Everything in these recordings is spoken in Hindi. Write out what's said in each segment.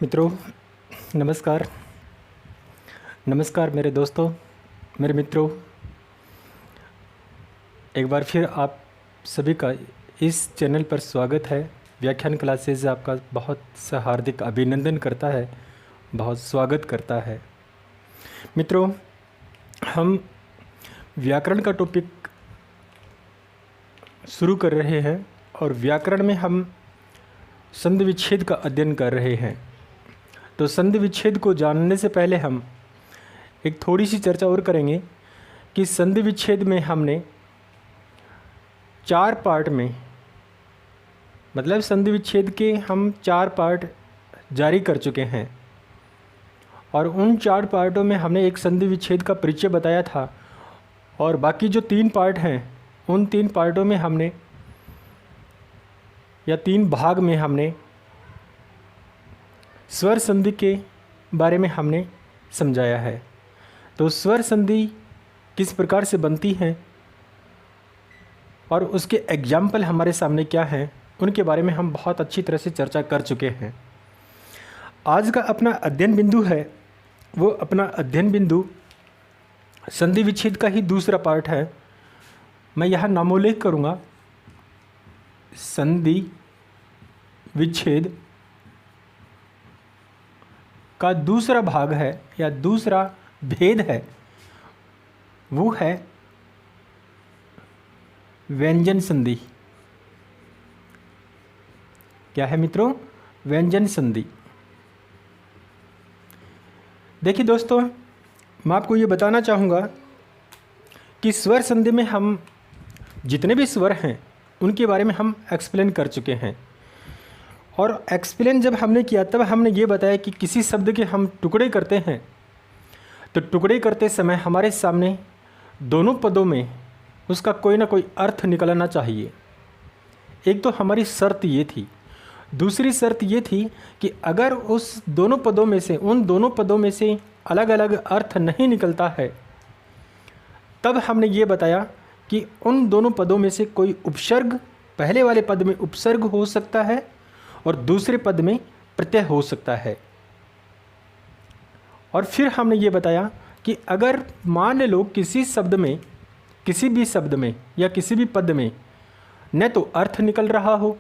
मित्रों, नमस्कार। नमस्कार मेरे दोस्तों, मेरे मित्रों। एक बार फिर आप सभी का इस चैनल पर स्वागत है। व्याख्यान क्लासेस आपका बहुत सा हार्दिक अभिनंदन करता है, बहुत स्वागत करता है। मित्रों, हम व्याकरण का टॉपिक शुरू कर रहे हैं और व्याकरण में हम संधि विच्छेद का अध्ययन कर रहे हैं। तो संधि विच्छेद को जानने से पहले हम एक थोड़ी सी चर्चा और करेंगे कि संधि विच्छेद में हमने 4 पार्ट में, मतलब संधि विच्छेद के हम 4 पार्ट जारी कर चुके हैं और उन 4 पार्टों में हमने एक संधि विच्छेद का परिचय बताया था और बाकी जो 3 पार्ट हैं उन 3 पार्टों में हमने या 3 भाग में हमने स्वर संधि के बारे में हमने समझाया है। तो स्वर संधि किस प्रकार से बनती हैं और उसके एग्जाम्पल हमारे सामने क्या हैं, उनके बारे में हम बहुत अच्छी तरह से चर्चा कर चुके हैं। आज का अपना अध्ययन बिंदु है, वो अपना अध्ययन बिंदु संधि विच्छेद का ही दूसरा पार्ट है। मैं यहाँ नामोल्लेख करूँगा, संधि विच्छेद का दूसरा भाग है या दूसरा भेद है, वो है व्यंजन संधि। क्या है मित्रों? व्यंजन संधि। देखिए दोस्तों, मैं आपको ये बताना चाहूँगा कि स्वर संधि में हम जितने भी स्वर हैं उनके बारे में हम एक्सप्लेन कर चुके हैं और एक्सप्लेन जब हमने किया तब हमने ये बताया कि किसी शब्द के हम टुकड़े करते हैं तो टुकड़े करते समय हमारे सामने दोनों पदों में उसका कोई ना कोई अर्थ निकलना चाहिए। एक तो हमारी शर्त ये थी, दूसरी शर्त ये थी कि अगर उस दोनों पदों में से, उन दोनों पदों में से अलग अलग अर्थ नहीं निकलता है, तब हमने ये बताया कि उन दोनों पदों में से कोई उपसर्ग, पहले वाले पद में उपसर्ग हो सकता है और दूसरे पद में प्रत्यय हो सकता है। और फिर हमने ये बताया कि अगर मान लो किसी शब्द में, किसी भी शब्द में या किसी भी पद में न तो अर्थ निकल रहा हो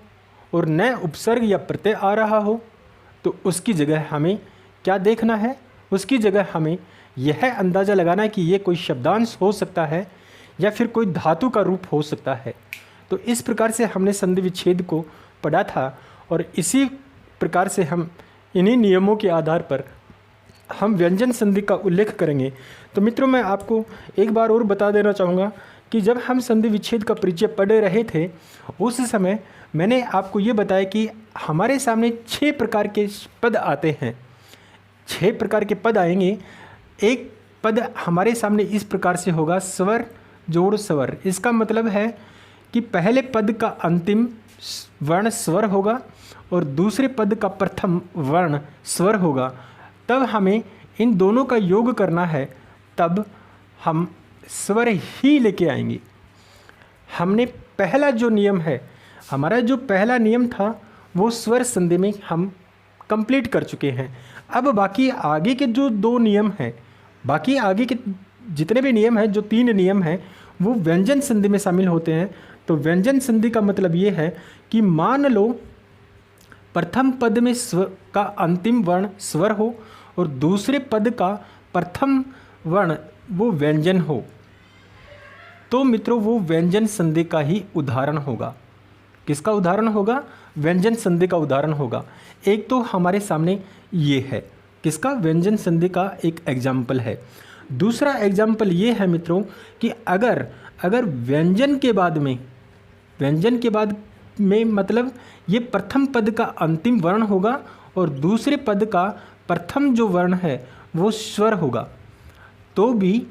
और न उपसर्ग या प्रत्यय आ रहा हो, तो उसकी जगह हमें क्या देखना है? उसकी जगह हमें यह अंदाज़ा लगाना है कि ये कोई शब्दांश हो सकता है या फिर कोई धातु का रूप हो सकता है। तो इस प्रकार से हमने संधि विच्छेद को पढ़ा था और इसी प्रकार से हम इन्हीं नियमों के आधार पर हम व्यंजन संधि का उल्लेख करेंगे। तो मित्रों, मैं आपको एक बार और बता देना चाहूँगा कि जब हम संधि विच्छेद का परिचय पढ़ रहे थे उस समय मैंने आपको ये बताया कि हमारे सामने 6 प्रकार के पद आते हैं। 6 प्रकार के पद आएंगे। एक पद हमारे सामने इस प्रकार से होगा, स्वर जोड़ स्वर। इसका मतलब है कि पहले पद का अंतिम वर्ण स्वर होगा और दूसरे पद का प्रथम वर्ण स्वर होगा। तब हमें इन दोनों का योग करना है, तब हम स्वर ही लेके आएंगे। हमने पहला जो नियम है, हमारा जो पहला नियम था वो स्वर संधि में हम कंप्लीट कर चुके हैं। अब बाकी आगे के जो 2 नियम हैं, बाकी आगे के जितने भी नियम हैं, जो 3 नियम हैं, वो व्यंजन संधि में शामिल होते हैं। तो व्यंजन संधि का मतलब ये है कि मान लो प्रथम पद में स्वर का अंतिम वर्ण स्वर हो और दूसरे पद का प्रथम वर्ण वो व्यंजन हो, तो मित्रों वो व्यंजन संधि का ही उदाहरण होगा। किसका उदाहरण होगा? व्यंजन संधि का उदाहरण होगा। एक तो हमारे सामने ये है, किसका? व्यंजन संधि का एक एग्जाम्पल है। दूसरा एग्जाम्पल ये है मित्रों कि अगर व्यंजन के बाद में मतलब ये प्रथम पद का अंतिम वर्ण होगा और दूसरे पद का प्रथम जो वर्ण है वो स्वर होगा, तो भी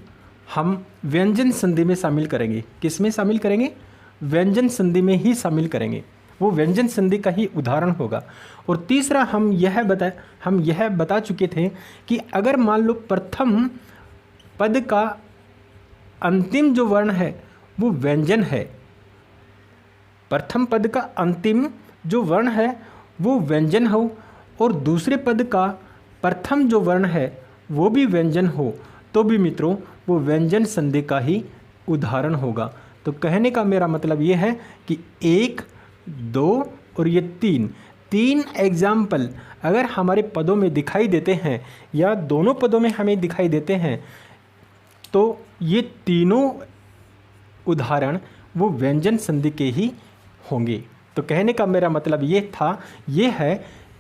हम व्यंजन संधि में शामिल करेंगे। किस में शामिल करेंगे? व्यंजन संधि में ही शामिल करेंगे। वो व्यंजन संधि का ही उदाहरण होगा। और तीसरा हम यह बता चुके थे कि अगर मान लो प्रथम पद का अंतिम जो वर्ण है वो व्यंजन है, प्रथम पद का अंतिम जो वर्ण है वो व्यंजन हो और दूसरे पद का प्रथम जो वर्ण है वो भी व्यंजन हो तो भी मित्रों वो व्यंजन संधि का ही उदाहरण होगा। तो कहने का मेरा मतलब ये है कि 1, 2 और ये 3 एग्जाम्पल अगर हमारे पदों में दिखाई देते हैं या दोनों पदों में हमें दिखाई देते हैं तो ये तीनों उदाहरण वो व्यंजन संधि के ही होंगे। तो कहने का मेरा मतलब ये है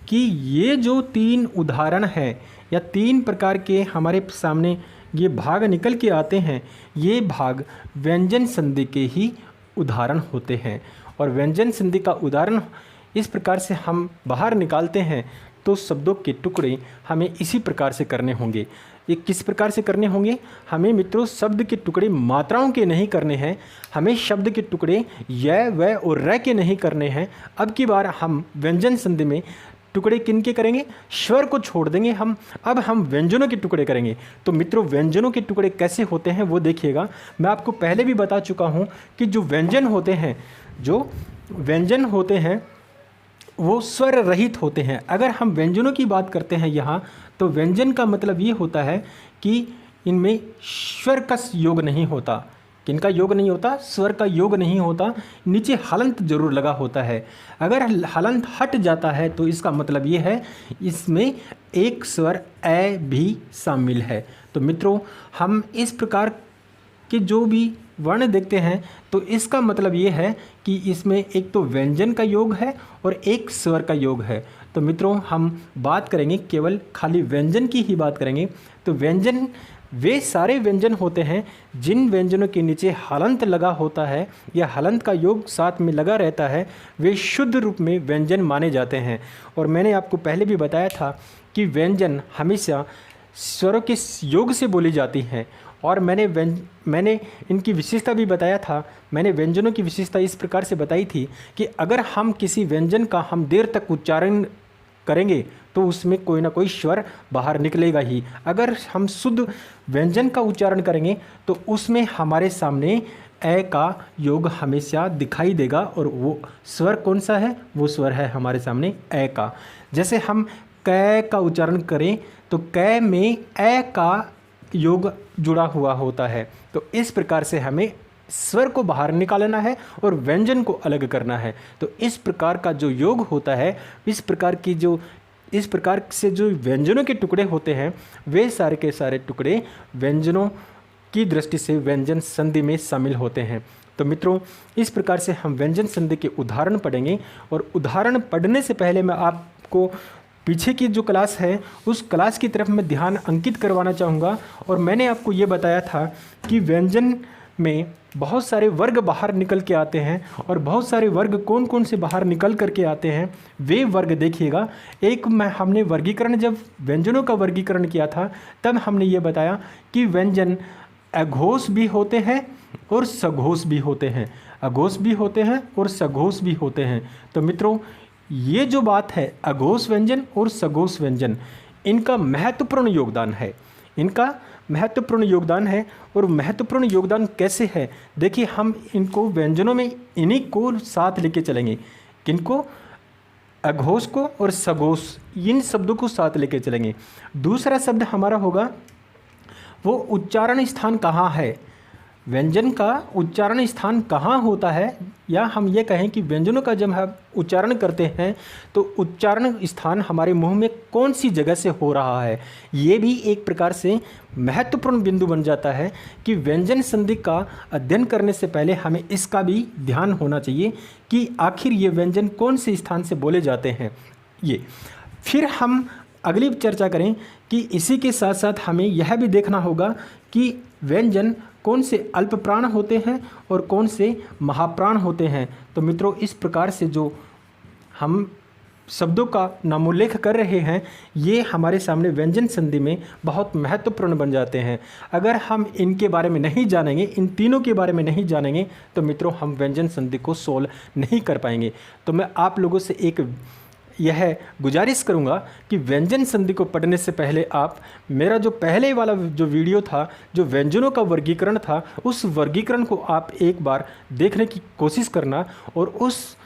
कि ये जो 3 उदाहरण हैं या 3 प्रकार के हमारे सामने ये भाग निकल के आते हैं, ये भाग व्यंजन संधि के ही उदाहरण होते हैं। और व्यंजन संधि का उदाहरण इस प्रकार से हम बाहर निकालते हैं तो शब्दों के टुकड़े हमें इसी प्रकार से करने होंगे। ये किस प्रकार से करने होंगे? हमें मित्रों शब्द के टुकड़े मात्राओं के नहीं करने हैं, हमें शब्द के टुकड़े य, व और र के नहीं करने हैं। अब की बार हम व्यंजन संधि में टुकड़े किन के करेंगे? स्वर को छोड़ देंगे हम, अब हम व्यंजनों के टुकड़े करेंगे। तो मित्रों व्यंजनों के टुकड़े कैसे होते हैं वो देखिएगा। मैं आपको पहले भी बता चुका हूँ कि जो व्यंजन होते हैं वो स्वर रहित होते हैं। अगर हम व्यंजनों की बात करते हैं यहाँ, तो व्यंजन का मतलब ये होता है कि इनमें स्वर का योग नहीं होता। किनका योग नहीं होता? स्वर का योग नहीं होता, नीचे हलंत जरूर लगा होता है। अगर हलंत हट जाता है तो इसका मतलब ये है इसमें एक स्वर ए भी शामिल है। तो मित्रों हम इस प्रकार के जो भी वर्ण देखते हैं तो इसका मतलब ये है कि इसमें एक तो व्यंजन का योग है और एक स्वर का योग है। तो मित्रों हम बात करेंगे केवल खाली व्यंजन की ही बात करेंगे। तो व्यंजन वे सारे व्यंजन होते हैं जिन व्यंजनों के नीचे हलंत लगा होता है या हलंत का योग साथ में लगा रहता है, वे शुद्ध रूप में व्यंजन माने जाते हैं। और मैंने आपको पहले भी बताया था कि व्यंजन हमेशा स्वरों के योग से बोली जाती हैं। और मैंने इनकी विशेषता भी बताया था। मैंने व्यंजनों की विशेषता इस प्रकार से बताई थी कि अगर हम किसी व्यंजन का हम देर तक उच्चारण करेंगे तो उसमें कोई ना कोई स्वर बाहर निकलेगा ही। अगर हम शुद्ध व्यंजन का उच्चारण करेंगे तो उसमें हमारे सामने ए का योग हमेशा दिखाई देगा और वो स्वर कौन सा है? वो स्वर है हमारे सामने ए का। जैसे हम कै का उच्चारण करें तो कै में ए का योग जुड़ा हुआ होता है। तो इस प्रकार से हमें स्वर को बाहर निकालना है और व्यंजन को अलग करना है। तो इस प्रकार का जो योग होता है, इस प्रकार से जो व्यंजनों के टुकड़े होते हैं, वे सारे के सारे टुकड़े व्यंजनों की दृष्टि से व्यंजन संधि में शामिल होते हैं। तो मित्रों इस प्रकार से हम व्यंजन संधि के उदाहरण पढ़ेंगे। और उदाहरण पढ़ने से पहले मैं आपको पीछे की जो क्लास है उस क्लास की तरफ मैं ध्यान अंकित करवाना चाहूँगा। और मैंने आपको ये बताया था कि व्यंजन में बहुत सारे वर्ग बाहर निकल के आते हैं। और बहुत सारे वर्ग कौन कौन से बाहर निकल करके आते हैं वे वर्ग देखिएगा। एक में हमने वर्गीकरण, जब व्यंजनों का वर्गीकरण किया था तब हमने ये बताया कि व्यंजन अघोष भी होते हैं और सघोष भी होते हैं, अघोष भी होते हैं और सघोष भी होते हैं। तो मित्रों ये जो बात है अघोष व्यंजन और सघोष व्यंजन, इनका महत्वपूर्ण योगदान है, इनका महत्वपूर्ण योगदान है। और महत्वपूर्ण योगदान कैसे है? देखिए हम इनको व्यंजनों में इन्हीं को साथ लेके चलेंगे। किनको? अघोष को और सघोष, इन शब्दों को साथ लेके चलेंगे। दूसरा शब्द हमारा होगा वो उच्चारण स्थान कहाँ है, व्यंजन का उच्चारण स्थान कहाँ होता है, या हम ये कहें कि व्यंजनों का जब हम उच्चारण करते हैं तो उच्चारण स्थान हमारे मुंह में कौन सी जगह से हो रहा है। ये भी एक प्रकार से महत्वपूर्ण बिंदु बन जाता है कि व्यंजन संधि का अध्ययन करने से पहले हमें इसका भी ध्यान होना चाहिए कि आखिर ये व्यंजन कौन से स्थान से बोले जाते हैं। ये फिर हम अगली चर्चा करें कि इसी के साथ साथ हमें यह भी देखना होगा कि व्यंजन कौन से अल्प प्राण होते हैं और कौन से महाप्राण होते हैं। तो मित्रों इस प्रकार से जो हम शब्दों का नामोल्लेख कर रहे हैं ये हमारे सामने व्यंजन संधि में बहुत महत्वपूर्ण बन जाते हैं। अगर हम इनके बारे में नहीं जानेंगे, इन तीनों के बारे में नहीं जानेंगे तो मित्रों हम व्यंजन संधि को सोल्व नहीं कर पाएंगे। तो मैं आप लोगों से एक यह गुजारिश करूंगा कि व्यंजन संधि को पढ़ने से पहले आप मेरा जो पहले वाला जो वीडियो था, जो व्यंजनों का वर्गीकरण था, उस वर्गीकरण को आप एक बार देखने की कोशिश करना और उस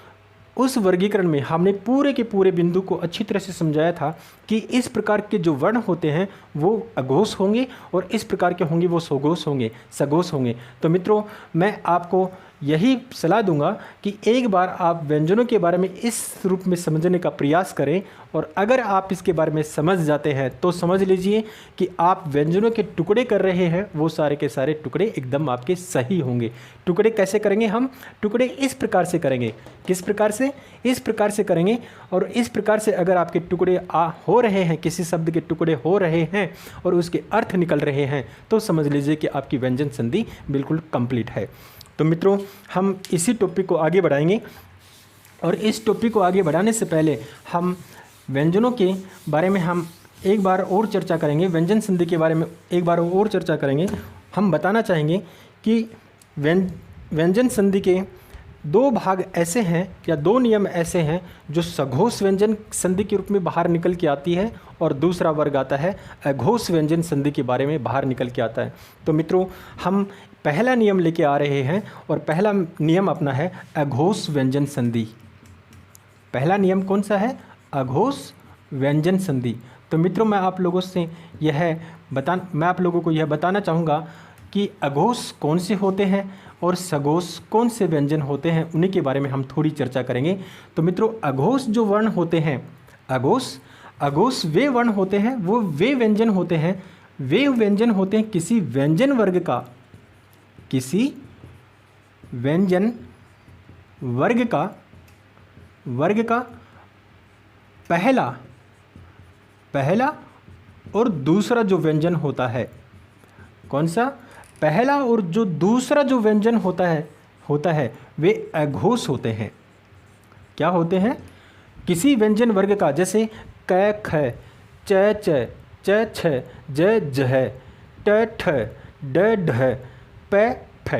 उस वर्गीकरण में हमने पूरे के पूरे बिंदु को अच्छी तरह से समझाया था कि इस प्रकार के जो वर्ण होते हैं वो अघोष होंगे और इस प्रकार के होंगे वो सघोष होंगे। तो मित्रों, मैं आपको यही सलाह दूंगा कि एक बार आप व्यंजनों के बारे में इस रूप में समझने का प्रयास करें, और अगर आप इसके बारे में समझ जाते हैं तो समझ लीजिए कि आप व्यंजनों के टुकड़े कर रहे हैं, वो सारे के सारे टुकड़े एकदम आपके सही होंगे। टुकड़े कैसे करेंगे हम? टुकड़े इस प्रकार से करेंगे। किस प्रकार से? इस प्रकार से करेंगे। और इस प्रकार से अगर आपके टुकड़े हो रहे हैं, किसी शब्द के टुकड़े हो रहे हैं और उसके अर्थ निकल रहे हैं, तो समझ लीजिए कि आपकी व्यंजन संधि बिल्कुल कंप्लीट है। तो मित्रों, हम इसी टॉपिक को आगे बढ़ाएंगे, और इस टॉपिक को आगे बढ़ाने से पहले हम व्यंजनों के बारे में हम एक बार और चर्चा करेंगे। व्यंजन संधि के बारे में एक बार और चर्चा करेंगे। हम बताना चाहेंगे कि व्यंजन संधि के दो भाग ऐसे हैं या दो नियम ऐसे हैं जो सघोष व्यंजन संधि के रूप में बाहर निकल के आती है, और दूसरा वर्ग आता है अघोष व्यंजन संधि के बारे में बाहर निकल के आता है। तो मित्रों, हम पहला नियम लेके आ रहे हैं, और पहला नियम अपना है अघोष व्यंजन संधि। पहला नियम कौन सा है? अघोष व्यंजन संधि। तो मित्रों, मैं आप लोगों को यह बताना चाहूँगा कि अघोष कौन से होते हैं और सघोष कौन से व्यंजन होते हैं, उन्हीं के बारे में हम थोड़ी चर्चा करेंगे। तो मित्रों, अघोष जो वर्ण होते हैं, अघोष वे वर्ण होते हैं, वो वे व्यंजन होते हैं, किसी व्यंजन वर्ग का पहला और दूसरा जो व्यंजन होता है। कौन सा? पहला और जो दूसरा जो व्यंजन होता है वे अघोष होते हैं। क्या होते हैं? किसी व्यंजन वर्ग का, जैसे क ख च च छ ज झ ट ठ ड ढ प फ,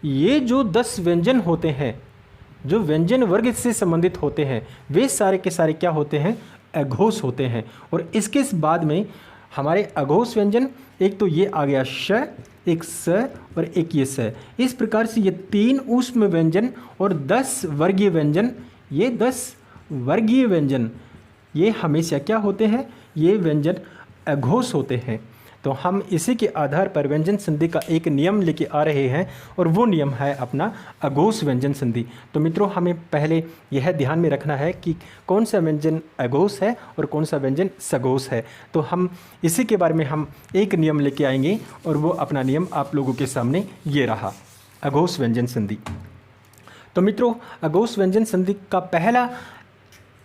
ये जो 10 व्यंजन होते हैं, जो व्यंजन वर्ग से संबंधित होते हैं, वे सारे के सारे क्या होते हैं? अघोष होते हैं। और इसके बाद में हमारे अघोष व्यंजन, एक तो ये आ गया श, एक स और एक ये स। इस प्रकार से ये 3 ऊष्म व्यंजन और 10 वर्गीय व्यंजन, ये 10 वर्गीय व्यंजन, ये हमेशा क्या होते हैं? ये व्यंजन अघोष होते हैं। तो हम इसी के आधार पर व्यंजन संधि का एक नियम लेके आ रहे हैं, और वो नियम है अपना अघोष व्यंजन संधि। तो मित्रों, हमें पहले यह ध्यान में रखना है कि कौन सा व्यंजन अघोष है और कौन सा व्यंजन सघोष है। तो हम इसी के बारे में हम एक नियम लेके आएंगे, और वो अपना नियम आप लोगों के सामने ये रहा, अघोष व्यंजन संधि। तो मित्रों, अघोष व्यंजन संधि का पहला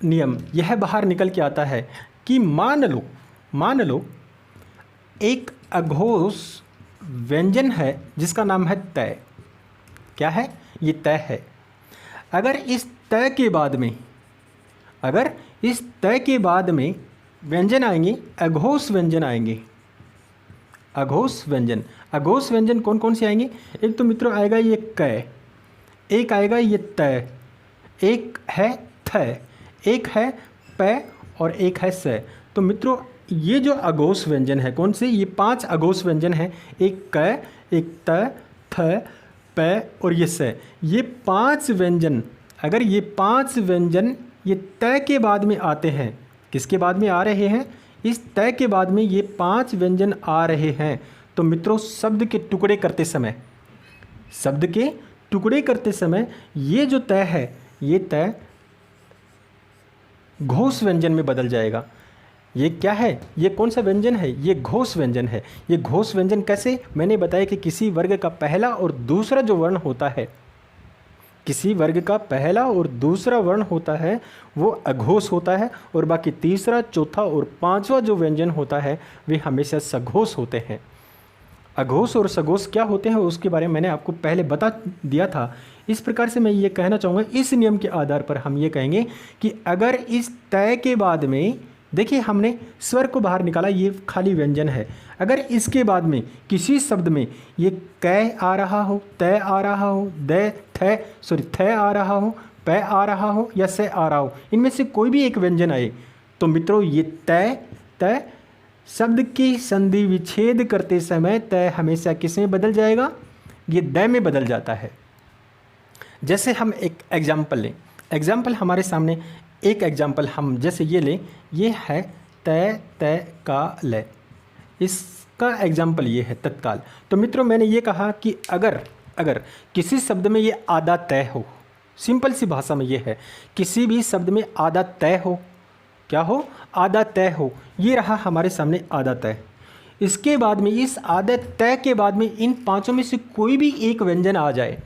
नियम यह बाहर निकल के आता है कि मान लो एक अघोष व्यंजन है जिसका नाम है तय। क्या है? ये तय है। अगर इस तय के बाद में व्यंजन आएंगे, अघोष व्यंजन आएंगे। अघोष व्यंजन कौन कौन से आएंगे? एक तो मित्रों आएगा ये क, एक आएगा ये तय, एक है थ, एक है प और एक है स। तो मित्रों, ये जो अघोष व्यंजन है, कौन से? ये 5 अघोष व्यंजन हैं। एक क, एक त, थ, प और ये स। ये 5 व्यंजन, अगर ये 5 व्यंजन ये तय के बाद में आते हैं, किसके बाद में आ रहे हैं? इस तय के बाद में ये 5 व्यंजन आ रहे हैं। तो मित्रों, शब्द के टुकड़े करते समय ये जो तय है, ये तय घोष व्यंजन में बदल जाएगा। ये क्या है? ये कौन सा व्यंजन है? ये घोष व्यंजन है। ये घोष व्यंजन कैसे? मैंने बताया कि किसी वर्ग का पहला और दूसरा जो वर्ण होता है, किसी वर्ग का पहला और दूसरा वर्ण होता है वो अघोष होता है, और बाकी तीसरा, चौथा और 5वां जो व्यंजन होता है वे हमेशा सघोष होते हैं। अघोष और सघोष क्या होते हैं उसके बारे में मैंने आपको पहले बता दिया था। इस प्रकार से मैं ये कहना चाहूँगा, इस नियम के आधार पर हम ये कहेंगे कि अगर इस तय के बाद में, देखिए हमने स्वर को बाहर निकाला, ये खाली व्यंजन है। अगर इसके बाद में किसी शब्द में ये कै आ रहा हो, तय आ रहा हो, थ आ रहा हो, प आ रहा हो या से आ रहा हो, इनमें से कोई भी एक व्यंजन आए, तो मित्रों ये तय शब्द की संधि विच्छेद करते समय तय हमेशा किस में बदल जाएगा? ये द में बदल जाता है। जैसे हम एक एग्जाम्पल लें, एग्जाम्पल हमारे सामने एक एग्जाम्पल हम जैसे ये लें, ये है तय तय का लय, इसका एग्जाम्पल ये है तत्काल। तो मित्रों मैंने ये कहा कि अगर अगर किसी शब्द में ये आधा तय हो, सिंपल सी भाषा में ये है, किसी भी शब्द में आधा तय हो, क्या हो, आधा तय हो, ये रहा हमारे सामने आधा तय। इसके बाद में इस आधे तय के बाद में इन पांचों में से कोई भी एक व्यंजन आ जाए,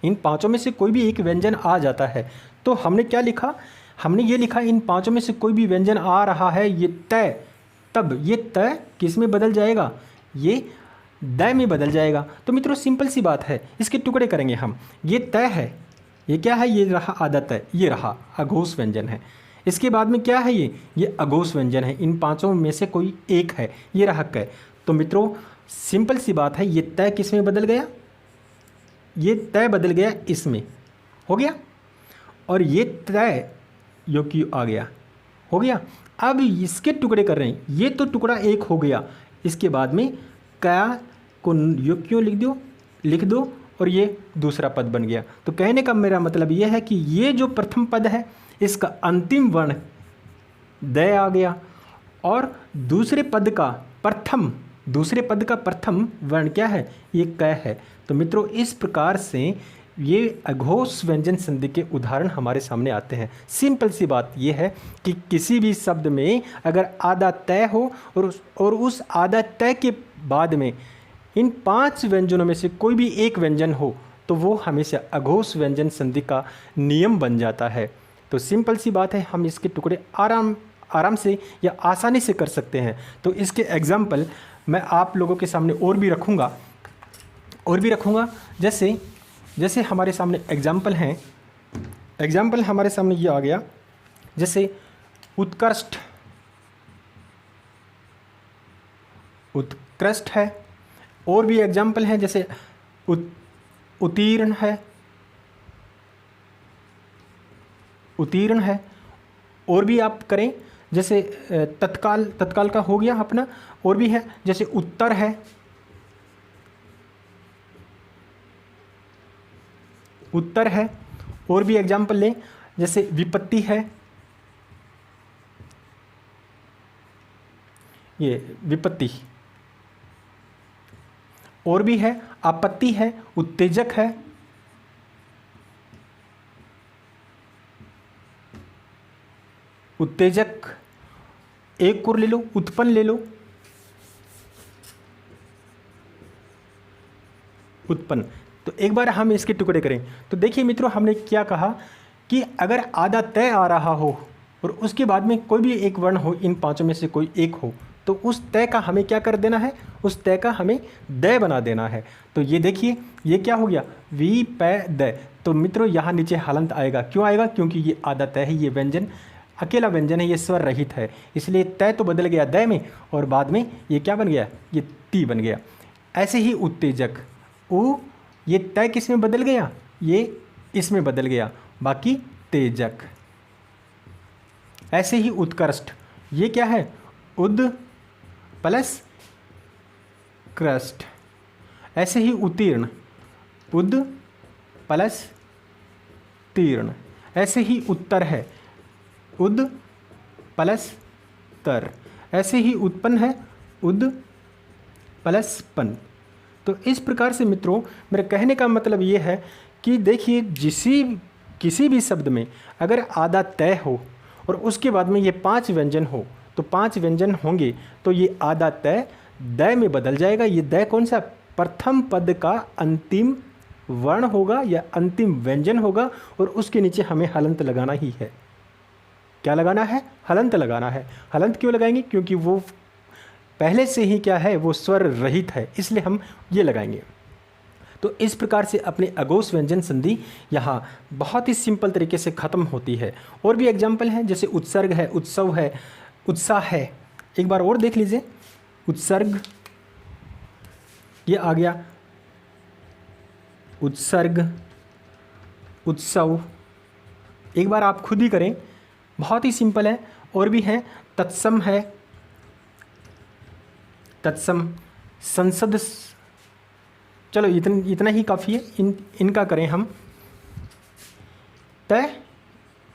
इन पांचों में से कोई भी एक व्यंजन आ जाता है, तो हमने क्या लिखा, हमने ये लिखा इन पांचों में से कोई भी व्यंजन आ रहा है ये तय, तब ये तय किस में बदल जाएगा, ये दय में बदल जाएगा। तो मित्रों सिंपल सी बात है, इसके टुकड़े करेंगे हम। ये तय है, ये क्या है, ये रहा आधा तय, ये रहा अघोष व्यंजन है। इसके बाद में क्या है, ये अघोष व्यंजन है, इन पांचों में से कोई एक है, ये रहा कै। तो मित्रों सिंपल सी बात है, ये तय किस में बदल गया, ये तय बदल गया इसमें, हो गया, और ये तय यो क्यों आ गया, हो गया। अब इसके टुकड़े कर रहे हैं, ये तो टुकड़ा एक हो गया, इसके बाद में क्या को यो क्यों लिख दो और ये दूसरा पद बन गया। तो कहने का मेरा मतलब ये है कि ये जो प्रथम पद है इसका अंतिम वर्ण दय आ गया, और दूसरे पद का प्रथम वर्ण क्या है, ये क है। तो मित्रों इस प्रकार से ये अघोष व्यंजन संधि के उदाहरण हमारे सामने आते हैं। सिंपल सी बात ये है कि किसी भी शब्द में अगर आधा तय हो और उस आधा तय के बाद में इन पांच व्यंजनों में से कोई भी एक व्यंजन हो तो वो हमेशा अघोष व्यंजन संधि का नियम बन जाता है। तो सिंपल सी बात है, हम इसके टुकड़े आराम से या आसानी से कर सकते हैं। तो इसके एग्जाम्पल मैं आप लोगों के सामने और भी रखूँगा जैसे हमारे सामने एग्जाम्पल हैं। एग्जाम्पल हमारे सामने ये आ गया, जैसे उत्कृष्ट है, और भी एग्जाम्पल हैं जैसे उत्तीर्ण है, और भी आप करें जैसे तत्काल का हो गया अपना, और भी है जैसे उत्तर है, और भी एग्जाम्पल लें जैसे विपत्ति है, ये विपत्ति, और भी है आपत्ति है, उत्तेजक है, उत्तेजक, एक और ले लो, उत्पन्न ले लो, उत्पन्न। तो एक बार हम इसके टुकड़े करें। तो देखिए मित्रों हमने क्या कहा कि अगर आधा तय आ रहा हो और उसके बाद में कोई भी एक वर्ण हो, इन पांचों में से कोई एक हो, तो उस तय का हमें क्या कर देना है, उस तय का हमें दय बना देना है। तो ये देखिए ये क्या हो गया, वी पै दय। तो मित्रों यहाँ नीचे हलंत आएगा, क्यों आएगा, क्योंकि ये आधा तय है, ये व्यंजन अकेला व्यंजन है, ये स्वर रहित है, इसलिए तय तो बदल गया दय में, और बाद में ये क्या बन गया, ये ती बन गया। ऐसे ही उत्तेजक, ये तय किस में बदल गया, ये इसमें बदल गया, बाकी तेजक। ऐसे ही उत्कृष्ट, ये क्या है, उद प्लस कृष्ट। ऐसे ही उत्तीर्ण, उद प्लस तीर्ण। ऐसे ही उत्तर है, उद प्लस तर। ऐसे ही उत्पन्न है, उद प्लस पन। तो इस प्रकार से मित्रों मेरे कहने का मतलब ये है कि देखिए किसी भी शब्द में अगर आधा तय हो और उसके बाद में ये पांच व्यंजन हो, तो पांच व्यंजन होंगे तो ये आधा तय दय में बदल जाएगा। ये दय कौन सा, प्रथम पद का अंतिम वर्ण होगा या अंतिम व्यंजन होगा, और उसके नीचे हमें हलंत लगाना ही है। क्या लगाना है, हलंत लगाना है। हलंत क्यों लगाएंगे, क्योंकि वो पहले से ही क्या है, वो स्वर रहित है, इसलिए हम ये लगाएंगे। तो इस प्रकार से अपने अघोष व्यंजन संधि यहाँ बहुत ही सिंपल तरीके से ख़त्म होती है। और भी एग्जाम्पल हैं जैसे उत्सर्ग है, उत्सव है, उत्साह है। एक बार और देख लीजिए, उत्सर्ग ये आ गया, उत्सर्ग, उत्सव। एक बार आप खुद ही करें, बहुत ही सिंपल है। और भी हैं, तत्सम है, तत्सम, संसद। चलो इतना ही काफ़ी है, इनका करें हम। तय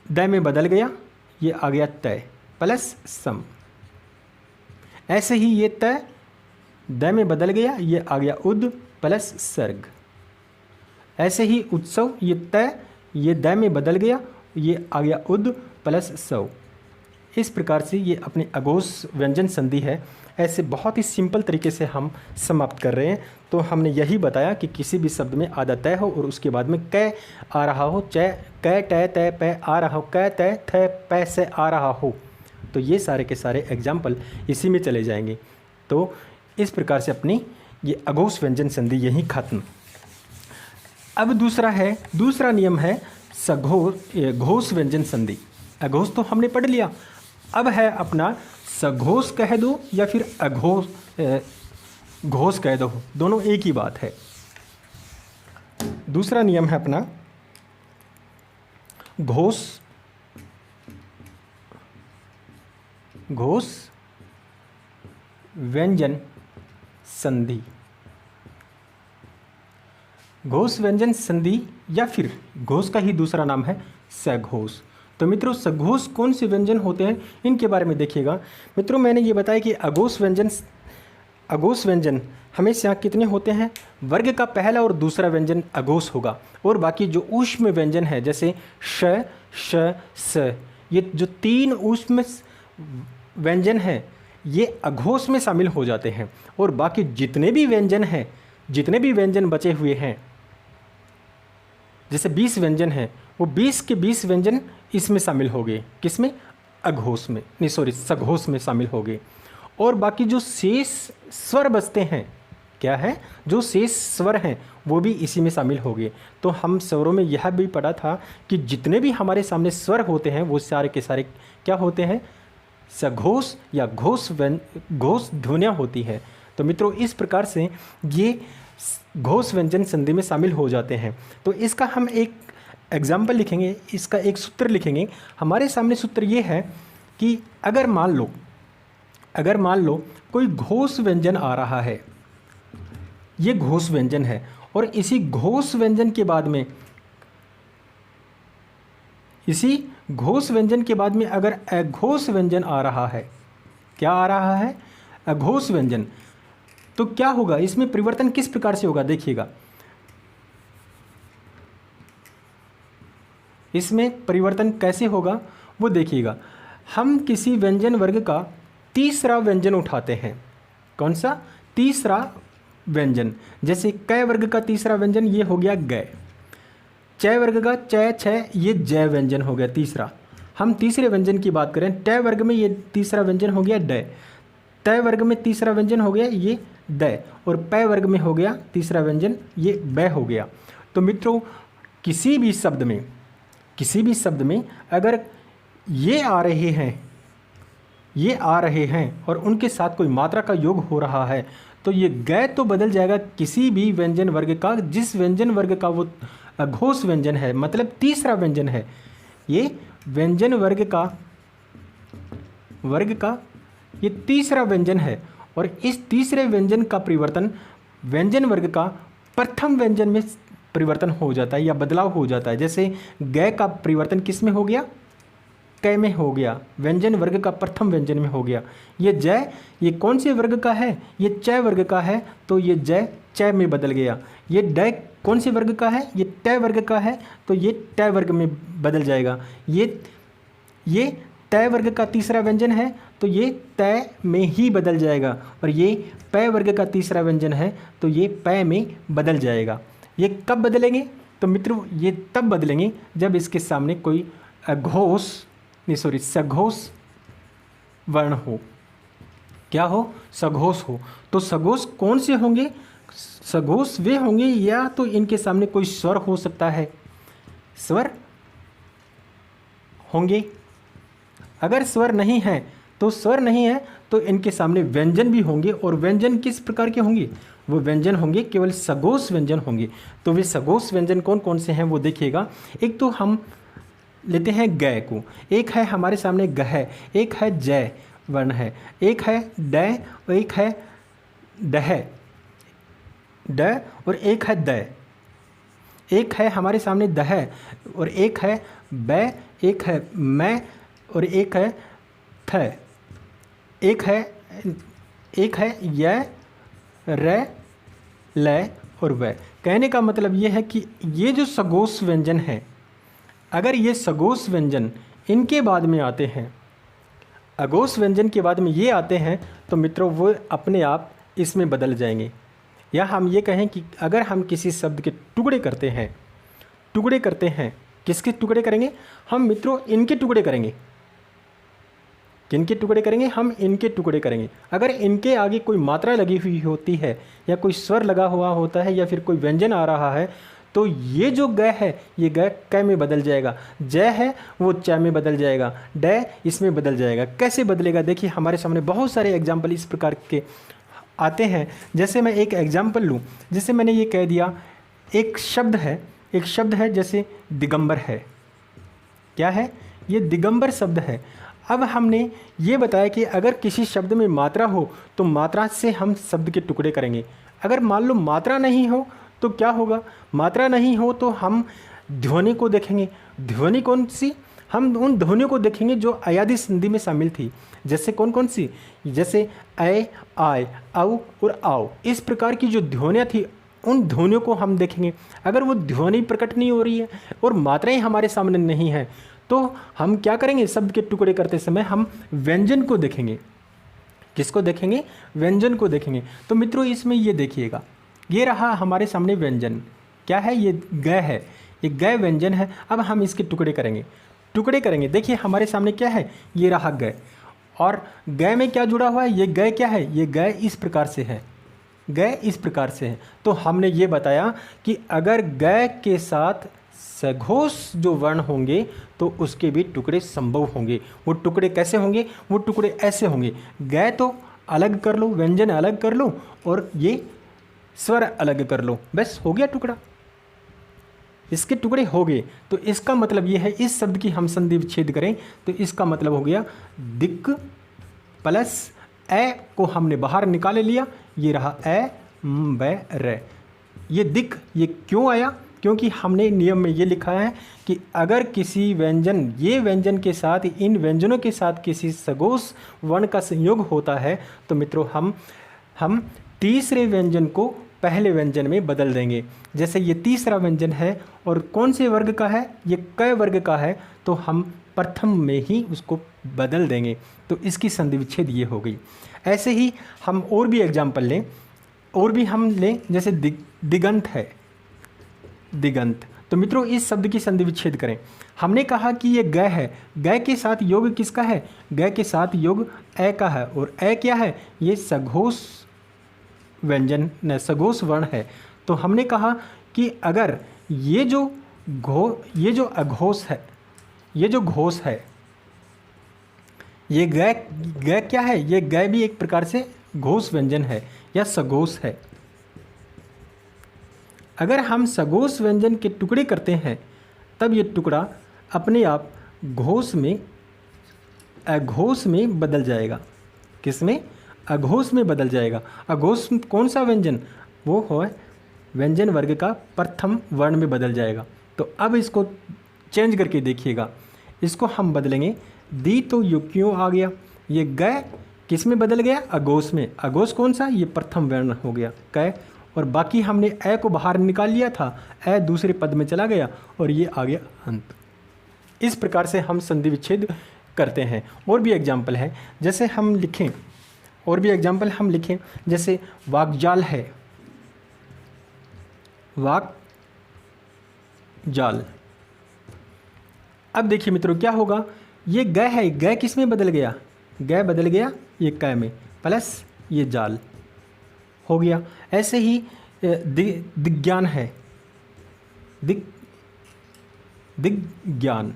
द में बदल गया, ये आ गया तय प्लस सम। ऐसे ही ये तय द में बदल गया, ये आ गया उद प्लस सर्ग। ऐसे ही उत्सव, ये तय ये द में बदल गया, ये आ गया उद प्लस सव। इस प्रकार से ये अपनी अघोष व्यंजन संधि है। ऐसे बहुत ही सिंपल तरीके से हम समाप्त कर रहे हैं। तो हमने यही बताया कि किसी भी शब्द में आधा तय हो और उसके बाद में कै आ रहा हो, कै टै तय पै आ रहा हो, कै तय थ पै से आ रहा हो, तो ये सारे के सारे एग्जाम्पल इसी में चले जाएंगे। तो इस प्रकार से अपनी ये अघोष व्यंजन संधि यहीं खत्म। अब दूसरा नियम है घोष व्यंजन संधि। अघोष तो हमने पढ़ लिया, अब है अपना सघोष कह दो या फिर घोष कह दो, दोनों एक ही बात है। दूसरा नियम है अपना घोष व्यंजन संधि। घोष व्यंजन संधि या फिर घोष का ही दूसरा नाम है सघोष। तो मित्रों सघोष कौन से व्यंजन होते हैं इनके बारे में देखिएगा। मित्रों मैंने ये बताया कि अघोष व्यंजन हमेशा कितने होते हैं, वर्ग का पहला और दूसरा व्यंजन अघोष होगा और बाकी जो ऊष्म व्यंजन है जैसे श श स, ये जो तीन ऊष्म व्यंजन हैं ये अघोष में शामिल हो जाते हैं। और बाकी जितने भी व्यंजन बचे हुए हैं, जैसे 20 व्यंजन हैं, वो 20 के 20 व्यंजन इसमें शामिल हो गए, किसमें, अघोष में, नहीं सॉरी सघोष में शामिल हो गए। और बाकी जो शेष स्वर बचते हैं, क्या है, जो शेष स्वर हैं वो भी इसी में शामिल हो गए। तो हम स्वरों में यह भी पढ़ा था कि जितने भी हमारे सामने स्वर होते हैं वो सारे के सारे क्या होते हैं, सघोष या घोष ध्वनियाँ होती है। तो मित्रों इस प्रकार से ये घोष व्यंजन संधि में शामिल हो जाते हैं। तो इसका हम एक एग्जाम्पल लिखेंगे, इसका एक सूत्र लिखेंगे। हमारे सामने सूत्र ये है कि अगर मान लो कोई घोष व्यंजन आ रहा है, ये घोष व्यंजन है, और इसी घोष व्यंजन के बाद में अगर अघोष व्यंजन आ रहा है, क्या आ रहा है, अघोष व्यंजन, तो क्या होगा, इसमें परिवर्तन किस प्रकार से होगा, देखिएगा। इसमें परिवर्तन कैसे होगा वो देखिएगा। हम किसी व्यंजन वर्ग का तीसरा व्यंजन उठाते हैं, कौन सा, तीसरा व्यंजन। जैसे कै वर्ग का तीसरा व्यंजन ये हो गया गै, चै वर्ग का चै छ ये जय व्यंजन हो गया तीसरा। हम तीसरे व्यंजन की बात करें, टै वर्ग में ये तीसरा व्यंजन हो गया डै, तय वर्ग में तीसरा व्यंजन हो गया ये दै, और पै वर्ग में हो गया तीसरा व्यंजन ये बै हो गया। तो मित्रों किसी भी शब्द में अगर ये आ रहे हैं और उनके साथ कोई मात्रा का योग हो रहा है, तो ये गै तो बदल जाएगा किसी भी व्यंजन वर्ग का, जिस व्यंजन वर्ग का वो अघोष व्यंजन है, मतलब तीसरा व्यंजन है। ये व्यंजन वर्ग का ये तीसरा व्यंजन है, और इस तीसरे व्यंजन का परिवर्तन व्यंजन वर्ग का प्रथम व्यंजन में परिवर्तन हो जाता है या बदलाव हो जाता है। जैसे गै का परिवर्तन किस में हो गया, कै में हो गया, व्यंजन वर्ग का प्रथम व्यंजन में हो गया। ये जय ये कौन से वर्ग का है, ये चय वर्ग का है, तो ये जय चय में बदल गया। ये ड कौन से वर्ग का है, ये टय वर्ग का है, तो ये टय वर्ग में बदल जाएगा। ये तय वर्ग का तीसरा व्यंजन है, तो ये तय में ही बदल जाएगा, और ये पै वर्ग का तीसरा व्यंजन है, तो ये पै में बदल जाएगा। ये कब बदलेंगे, तो मित्रों ये तब बदलेंगे जब इसके सामने कोई सघोष वर्ण हो। क्या हो, सघोष हो। तो सघोष कौन से होंगे, सघोष वे होंगे या तो इनके सामने कोई स्वर हो सकता है, स्वर होंगे। अगर स्वर नहीं है तो इनके सामने व्यंजन भी होंगे, और व्यंजन किस प्रकार के होंगे, वो व्यंजन होंगे केवल सघोष व्यंजन होंगे। तो वे सघोष व्यंजन कौन कौन से हैं वो देखिएगा। एक तो हम लेते हैं गै को, एक है हमारे सामने ग है, एक है जय वर्ण है, एक है ड और एक है ड और एक है द, एक है हमारे सामने द है और एक है बै, एक है मैं और एक है थ, एक है य, रे, लय और वै। कहने का मतलब ये है कि ये जो सगोश व्यंजन है, अगर ये सगोश व्यंजन इनके बाद में आते हैं, अघोष व्यंजन के बाद में ये आते हैं, तो मित्रों वो अपने आप इसमें बदल जाएंगे। या हम ये कहें कि अगर हम किसी शब्द के टुकड़े करते हैं, किसके टुकड़े करेंगे हम मित्रों? इनके टुकड़े करेंगे। किनके टुकड़े करेंगे? हम इनके टुकड़े करेंगे। अगर इनके आगे कोई मात्रा लगी हुई होती है या कोई स्वर लगा हुआ होता है या फिर कोई व्यंजन आ रहा है, तो ये जो ग है ये ग क में बदल जाएगा, जय है वो च में बदल जाएगा, ड इसमें बदल जाएगा। कैसे बदलेगा? देखिए हमारे सामने बहुत सारे एग्जाम्पल इस प्रकार के आते हैं। जैसे मैं एक एग्जाम्पल लूँ, जैसे मैंने ये कह दिया एक शब्द है जैसे दिगंबर है। क्या है? ये दिगंबर शब्द है। अब हमने ये बताया कि अगर किसी शब्द में मात्रा हो तो मात्रा से हम शब्द के टुकड़े करेंगे। अगर मान लो मात्रा नहीं हो तो क्या होगा? मात्रा नहीं हो तो हम ध्वनि को देखेंगे। ध्वनि कौन सी? हम उन ध्वनियों को देखेंगे जो अयादी संधि में शामिल थी। जैसे कौन कौन सी? जैसे ऐ, आय, औ और आओ। इस प्रकार की जो ध्वनियाँ थी उन ध्वनियों को हम देखेंगे। अगर वो ध्वनि प्रकट नहीं हो रही है और मात्राएं हमारे सामने नहीं है तो हम क्या करेंगे? शब्द के टुकड़े करते समय हम व्यंजन को देखेंगे। किसको देखेंगे? व्यंजन को देखेंगे। तो मित्रों इसमें ये देखिएगा, ये रहा हमारे सामने व्यंजन। क्या है? ये ग है, ये ग व्यंजन है। अब हम इसके टुकड़े करेंगे। देखिए हमारे सामने क्या है? ये रहा ग, और ग में क्या जुड़ा हुआ है? ये ग क्या है? ये ग इस प्रकार से है, ग इस प्रकार से है। तो हमने ये बताया कि अगर ग के साथ सघोष जो वर्ण होंगे तो उसके भी टुकड़े संभव होंगे। वो टुकड़े कैसे होंगे? वो टुकड़े ऐसे होंगे, ग तो अलग कर लो, व्यंजन अलग कर लो और ये स्वर अलग कर लो, बस हो गया टुकड़ा। इसके टुकड़े हो गए। तो इसका मतलब ये है, इस शब्द की हम संधि विच्छेद करें तो इसका मतलब हो गया दिक प्लस ए को हमने बाहर निकाल लिया, ये रहा ए ब र। ये दिक ये क्यों आया? क्योंकि हमने नियम में ये लिखा है कि अगर किसी व्यंजन, ये व्यंजन के साथ, इन व्यंजनों के साथ किसी सघोष वर्ण का संयोग होता है तो मित्रों हम तीसरे व्यंजन को पहले व्यंजन में बदल देंगे। जैसे ये तीसरा व्यंजन है और कौन से वर्ग का है? ये क वर्ग का है, तो हम प्रथम में ही उसको बदल देंगे। तो इसकी संधि विच्छेद ये हो गई। ऐसे ही हम और भी एग्जाम्पल लें, और भी हम लें, जैसे दिगंत है, दिगंत। तो मित्रों इस शब्द की संधि विच्छेद करें। हमने कहा कि ये ग है, ग के साथ योग किसका है? ग के साथ योग ए का है, और ए क्या है? ये सघोष व्यंजन न सघोष वर्ण है। तो हमने कहा कि अगर ये जो अघोष है, ये जो घोष है, ये ग क्या है? ये ग भी एक प्रकार से घोष व्यंजन है या सघोष है। अगर हम सघोष व्यंजन के टुकड़े करते हैं तब ये टुकड़ा अपने आप घोष में अघोष में बदल जाएगा। किस में? अघोष में बदल जाएगा। अघोष कौन सा व्यंजन? वो है व्यंजन वर्ग का प्रथम वर्ण में बदल जाएगा। तो अब इसको चेंज करके देखिएगा, इसको हम बदलेंगे। दी तो यू क्यों आ गया? ये ग किस में बदल गया? अघोष में। अघोष कौन सा? ये प्रथम वर्ण हो गया क, और बाकी हमने ए को बाहर निकाल लिया था, ए दूसरे पद में चला गया और ये आ गया अंत। इस प्रकार से हम संधि विच्छेद करते हैं। और भी एग्जाम्पल है, जैसे हम लिखें, और भी एग्जाम्पल हम लिखें, जैसे वाकजाल है, वाकजाल। अब देखिए मित्रों क्या होगा? ये ग है, ग किस में बदल गया? ग बदल गया ये क में, प्लस ये जाल हो गया। ऐसे ही दिग्ज्ञान है, दिग्ज्ञान।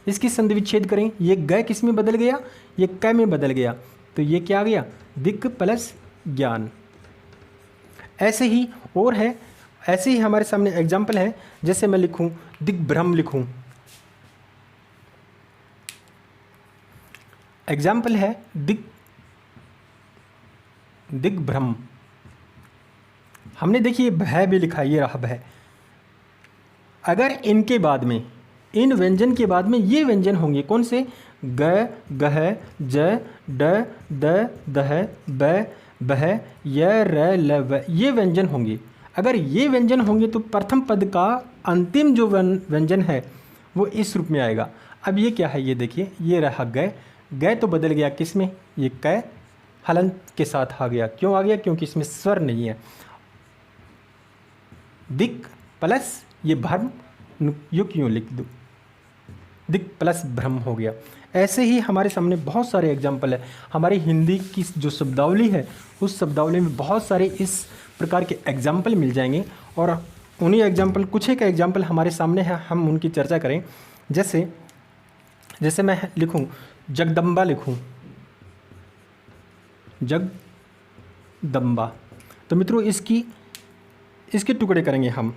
इसकी संधि विच्छेद करें, ये ग किस में बदल गया? ये क में बदल गया, तो ये क्या आ गया? दिक् प्लस ज्ञान। ऐसे ही और है, ऐसे ही हमारे सामने एग्जाम्पल है। जैसे मैं लिखूं दिग्भ्रम, लिखूं एग्जाम्पल है दिग्भ्रम। हमने देखिए भय भी लिखा, ये रहा भय। अगर इनके बाद में इन व्यंजन के बाद में ये व्यंजन होंगे कौन से? ग, गह, ज, ड, द, दह, ब, बह, य, र, ल, व, ये व्यंजन होंगे। अगर ये व्यंजन होंगे तो प्रथम पद का अंतिम जो व्यंजन है वो इस रूप में आएगा। अब ये क्या है? ये देखिए, ये रहा ग, ग तो बदल गया किस में? ये क हलंत के साथ आ गया। क्यों आ गया? क्योंकि इसमें स्वर नहीं है। दिक प्लस ये भ्रम, यू क्यों लिख दो, दिक प्लस भ्रम हो गया। ऐसे ही हमारे सामने बहुत सारे एग्जाम्पल है। हमारी हिंदी की जो शब्दावली है उस शब्दावली में बहुत सारे इस प्रकार के एग्जाम्पल मिल जाएंगे और उन्हीं एग्जाम्पल, कुछ एक एग्जाम्पल हमारे सामने है, हम उनकी चर्चा करें। जैसे मैं लिखूं जगदम्बा, लिखूं जगदम्बा, तो मित्रों इसके टुकड़े करेंगे हम।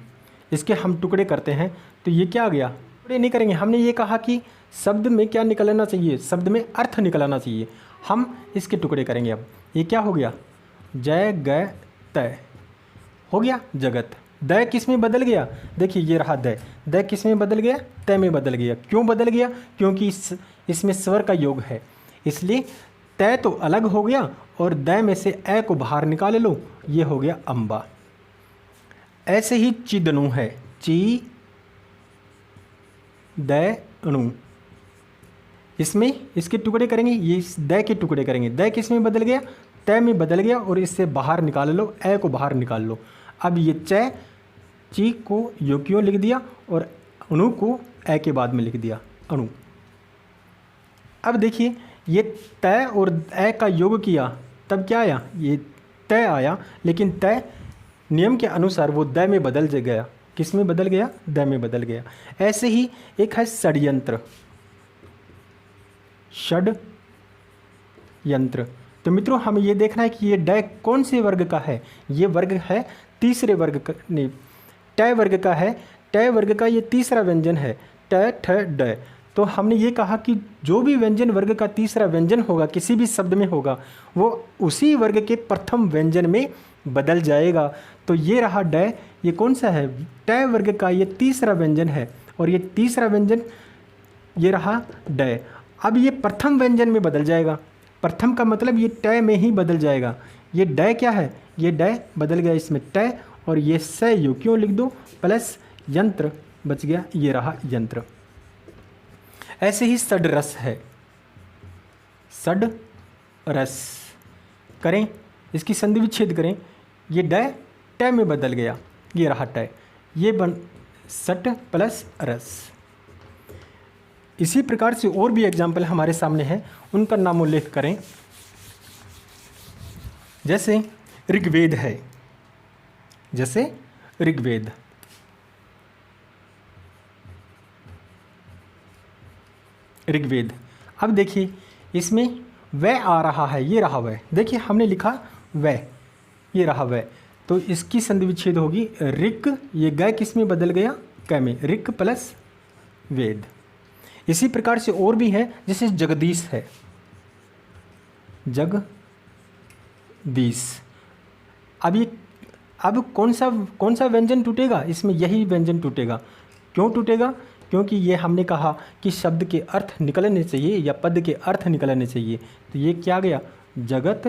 इसके हम टुकड़े करते हैं तो ये क्या आ गया? टुकड़े नहीं करेंगे। हमने ये कहा कि शब्द में क्या निकलना चाहिए? शब्द में अर्थ निकलना चाहिए। हम इसके टुकड़े करेंगे। अब ये क्या हो गया? जय ग तय हो गया जगत। द किस में बदल गया? देखिए ये रहा द किस में बदल गया? तय में बदल गया। क्यों बदल गया? क्योंकि इसमें स्वर का योग है, इसलिए तय तो अलग हो गया और द में से ए को बाहर निकाल लो, ये हो गया अम्बा। ऐसे ही चिदनु है, ची द अणु, इसमें इसके टुकड़े करेंगे, ये इस द के टुकड़े करेंगे। द किस में बदल गया? तय में बदल गया और इससे बाहर निकाल लो, ए को बाहर निकाल लो। अब ये च, ची को योग्यों लिख दिया और अणु को ए के बाद में लिख दिया, अणु। अब देखिए ये तय और ए का योग किया तब क्या आया? ये तय आया, लेकिन तय नियम के अनुसार वो द में बदल गया। किस में बदल गया? द में बदल गया। ऐसे ही एक है षड्यंत्र, षड्यंत्र। तो मित्रों हमें ये देखना है कि ये ड कौन से वर्ग का है? ये वर्ग है तीसरे वर्ग का, नहीं ट वर्ग का है। ट वर्ग का ये तीसरा व्यंजन है, ट ठ ड। तो हमने ये कहा कि जो भी व्यंजन वर्ग का तीसरा व्यंजन होगा किसी भी शब्द में होगा वो उसी वर्ग के प्रथम व्यंजन में बदल जाएगा। तो ये रहा ड, ये कौन सा है? ट वर्ग का ये तीसरा व्यंजन है और ये तीसरा व्यंजन ये रहा ड। अब ये प्रथम व्यंजन में बदल जाएगा। प्रथम का मतलब ये ट में ही बदल जाएगा। ये ड क्या है? ये ड बदल गया इसमें ट और ये स यू क्यों लिख दो प्लस यंत्र बच गया, ये रहा यंत्र। ऐसे ही षड्रस है, षड्रस करें, इसकी संधि विच्छेद करें। ये ड ट में बदल गया, ये रहा ट, ये बन सट प्लस रस। इसी प्रकार से और भी एग्जाम्पल हमारे सामने हैं, उनका नामोल्लेख करें। जैसे ऋग्वेद है, जैसे ऋग्वेद, ऋग्वेद। अब देखिए इसमें वह आ रहा है, ये रहा वह। देखिए हमने लिखा वह, ये रहा वह, तो इसकी संधि विच्छेद होगी ऋक, ये ग किस में बदल गया? क में, ऋक प्लस वेद। इसी प्रकार से और भी है, जैसे जगदीश है, जगदीश। अब कौन सा व्यंजन टूटेगा? इसमें यही व्यंजन टूटेगा। क्यों टूटेगा? क्योंकि ये हमने कहा कि शब्द के अर्थ निकलने चाहिए या पद के अर्थ निकलने चाहिए। तो ये क्या गया? जगत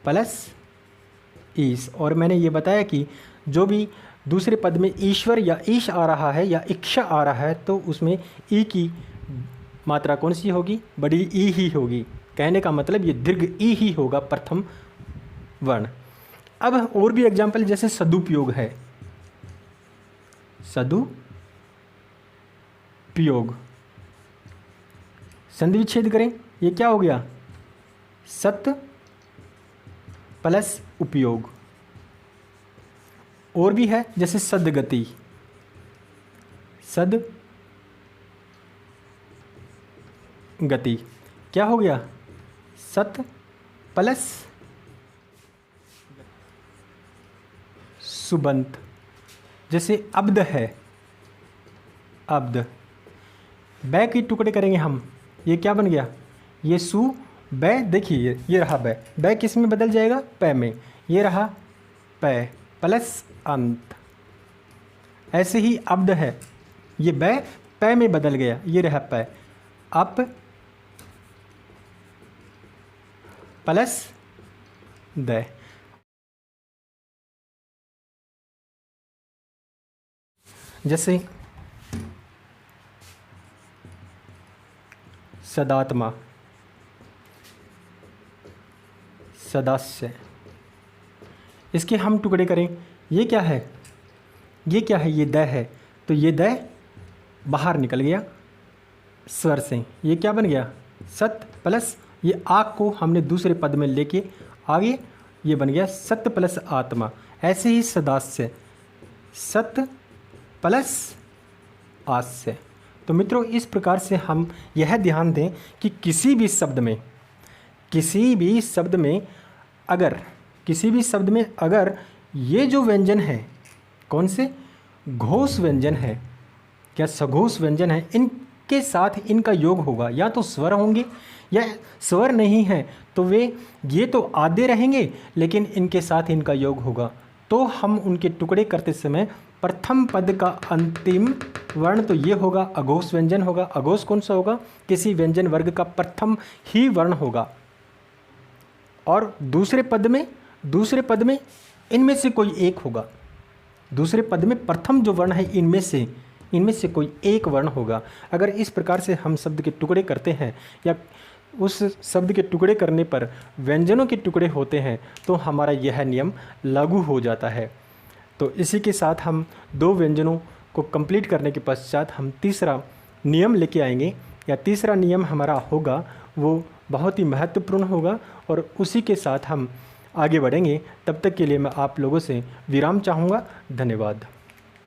प्लस ईश। और मैंने ये बताया कि जो भी दूसरे पद में ईश्वर या ईश आ रहा है या इक्षा आ रहा है तो उसमें ई की मात्रा कौन सी होगी? बड़ी ई ही होगी। कहने का मतलब ये दीर्घ ई ही होगा प्रथम वर्ण। अब और भी एग्जाम्पल, जैसे सदुपयोग है, सदुपयोग, संधि विच्छेद करें, ये क्या हो गया? सत प्लस उपयोग। और भी है जैसे सदगति, सदगति क्या हो गया? सत प्लस सुबंत। जैसे अब्द है, अब्द, बै के टुकड़े करेंगे हम, ये क्या बन गया? ये सु बै। देखिए ये रहा बै, बै किस में बदल जाएगा? पै में, ये रहा पै प्लस अंत। ऐसे ही अब्द है, ये बै पै में बदल गया, ये रहा पै। Up plus the. जैसे सदात्मा, सदास्य, इसके हम टुकड़े करें, ये क्या है, ये क्या है, ये द है, तो ये द बाहर निकल गया स्वर से, ये क्या बन गया सत, प्लस ये आग को हमने दूसरे पद में लेके आगे, ये बन गया सत्य प्लस आत्मा। ऐसे ही सदास्य, सत्य प्लस आस्य। तो मित्रों, इस प्रकार से हम यह ध्यान दें कि किसी भी शब्द में, किसी भी शब्द में अगर, किसी भी शब्द में अगर ये जो व्यंजन है, कौन से, घोष व्यंजन है, क्या सघोष व्यंजन है, इनके साथ इनका योग होगा, या तो स्वर होंगे या स्वर नहीं है तो वे, ये तो आधे रहेंगे लेकिन इनके साथ इनका योग होगा, तो हम उनके टुकड़े करते समय प्रथम पद का अंतिम वर्ण तो ये होगा, अघोष व्यंजन होगा। अघोष कौन सा होगा, किसी व्यंजन वर्ग का प्रथम ही वर्ण होगा। और दूसरे पद में इनमें से कोई एक होगा। दूसरे पद में प्रथम जो वर्ण है इनमें से कोई एक वर्ण होगा। अगर इस प्रकार से हम शब्द के टुकड़े करते हैं या उस शब्द के टुकड़े करने पर व्यंजनों के टुकड़े होते हैं तो हमारा यह नियम लागू हो जाता है। तो इसी के साथ हम दो व्यंजनों को कंप्लीट करने के पश्चात हम तीसरा नियम लेके आएंगे, या तीसरा नियम हमारा होगा वो बहुत ही महत्वपूर्ण होगा और उसी के साथ हम आगे बढ़ेंगे। तब तक के लिए मैं आप लोगों से विराम चाहूँगा। धन्यवाद।